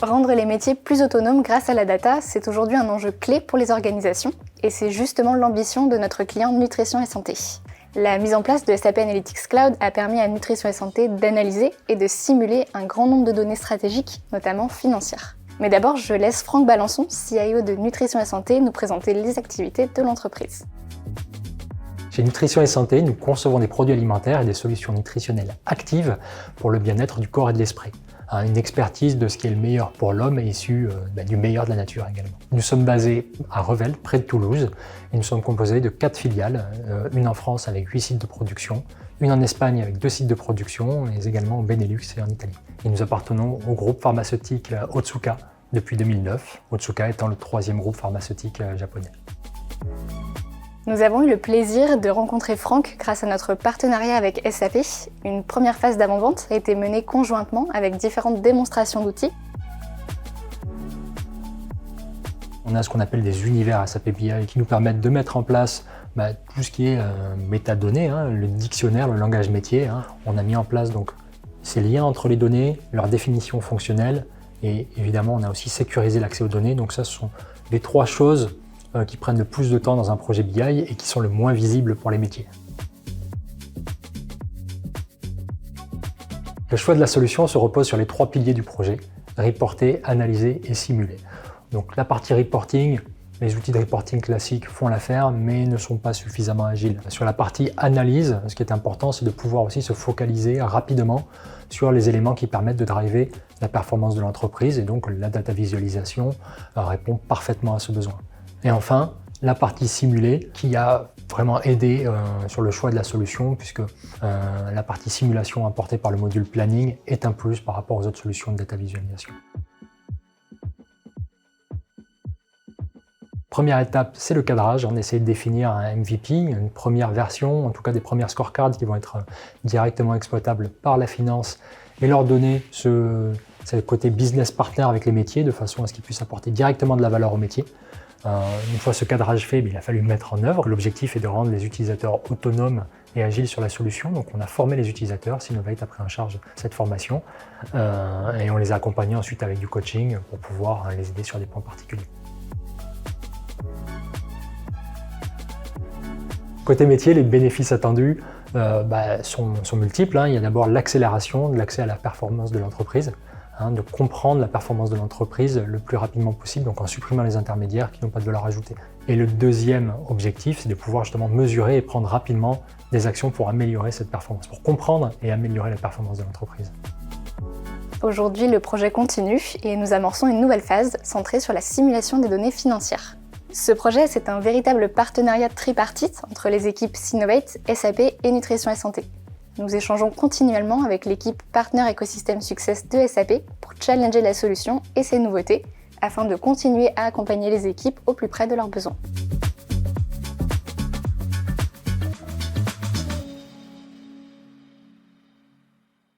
Rendre les métiers plus autonomes grâce à la data, c'est aujourd'hui un enjeu clé pour les organisations, et c'est justement l'ambition de notre client Nutrition et Santé. La mise en place de SAP Analytics Cloud a permis à Nutrition et Santé d'analyser et de simuler un grand nombre de données stratégiques, notamment financières. Mais d'abord, je laisse Franck Balançon, CIO de Nutrition et Santé, nous présenter les activités de l'entreprise. Chez Nutrition et Santé, nous concevons des produits alimentaires et des solutions nutritionnelles actives pour le bien-être du corps et de l'esprit. Une expertise de ce qui est le meilleur pour l'homme est issue du meilleur de la nature également. Nous sommes basés à Revel, près de Toulouse, et nous sommes composés de 4 filiales, une en France avec 8 sites de production, une en Espagne avec 2 sites de production, et également au Benelux et en Italie. Et nous appartenons au groupe pharmaceutique Otsuka depuis 2009, Otsuka étant le 3e groupe pharmaceutique japonais. Nous avons eu le plaisir de rencontrer Franck grâce à notre partenariat avec SAP. Une première phase d'avant-vente a été menée conjointement avec différentes démonstrations d'outils. On a ce qu'on appelle des univers SAP BI qui nous permettent de mettre en place tout ce qui est métadonnées, le dictionnaire, le langage métier. On a mis en place donc ces liens entre les données, leur définition fonctionnelle et évidemment on a aussi sécurisé l'accès aux données. Donc ça, ce sont les 3 choses qui prennent le plus de temps dans un projet BI et qui sont le moins visibles pour les métiers. Le choix de la solution se repose sur les 3 piliers du projet: reporter, analyser et simuler. Donc la partie reporting, les outils de reporting classiques font l'affaire mais ne sont pas suffisamment agiles. Sur la partie analyse, ce qui est important, c'est de pouvoir aussi se focaliser rapidement sur les éléments qui permettent de driver la performance de l'entreprise, et donc la data visualisation répond parfaitement à ce besoin. Et enfin, la partie simulée qui a vraiment aidé sur le choix de la solution, puisque la partie simulation apportée par le module planning est un plus par rapport aux autres solutions de data visualisation. Première étape, c'est le cadrage. On essaie de définir un MVP, une première version, en tout cas des premières scorecards qui vont être directement exploitables par la finance et leur donner c'est le côté business partner avec les métiers, de façon à ce qu'ils puissent apporter directement de la valeur au métier. Une fois ce cadrage fait, il a fallu le mettre en œuvre. L'objectif est de rendre les utilisateurs autonomes et agiles sur la solution. Donc on a formé les utilisateurs, Sinovate a pris en charge cette formation et on les a accompagnés ensuite avec du coaching pour pouvoir les aider sur des points particuliers. Côté métier, les bénéfices attendus sont multiples. Il y a d'abord l'accélération de l'accès à la performance de l'entreprise, de comprendre la performance de l'entreprise le plus rapidement possible, donc en supprimant les intermédiaires qui n'ont pas de valeur ajoutée. Et le deuxième objectif, c'est de pouvoir justement mesurer et prendre rapidement des actions pour améliorer cette performance, pour comprendre et améliorer la performance de l'entreprise. Aujourd'hui, le projet continue et nous amorçons une nouvelle phase centrée sur la simulation des données financières. Ce projet, c'est un véritable partenariat tripartite entre les équipes Sinovate, SAP et Nutrition et Santé. Nous échangeons continuellement avec l'équipe Partner Ecosystem Success de SAP pour challenger la solution et ses nouveautés, afin de continuer à accompagner les équipes au plus près de leurs besoins.